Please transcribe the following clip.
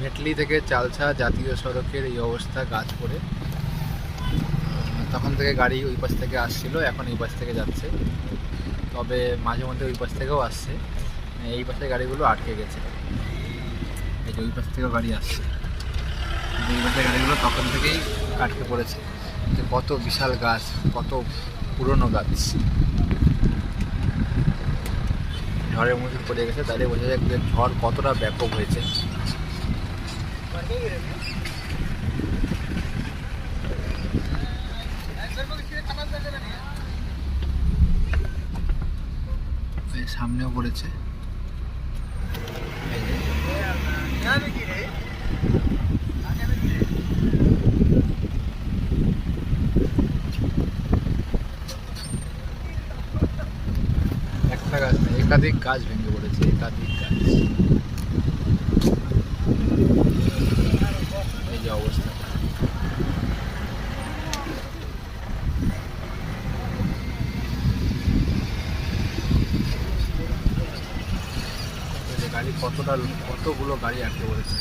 মেটলি থেকে চালছা জাতীয় সড়কের এই অবস্থা, গাছ পড়ে। তখন থেকে গাড়ি ওই পাশ থেকে আসছিল, এখন এই পাশ থেকে যাচ্ছে। তবে মাঝে মধ্যে ওই পাশ থেকেও আসছে। এই পাশে গাড়িগুলো আটকে গেছে। এই যে ওই পাশ থেকেও গাড়ি আসছে, এই পাশে গাড়িগুলো তখন থেকেই আটকে পড়েছে। কত বিশাল গাছ, কত পুরনো গাছ ঝড়ের মধ্যে পড়ে গেছে। তাহলে বোঝা যায় যে ঝড় কতটা ব্যাপক হয়েছে। সামনেও পড়েছে। একটা গাছ না, একাধিক গাছ ভেঙে পড়েছে, একাধিক গাছ। এই যে অবস্থা, গাড়ি কতগুলো গাড়ি আটকে পড়েছে।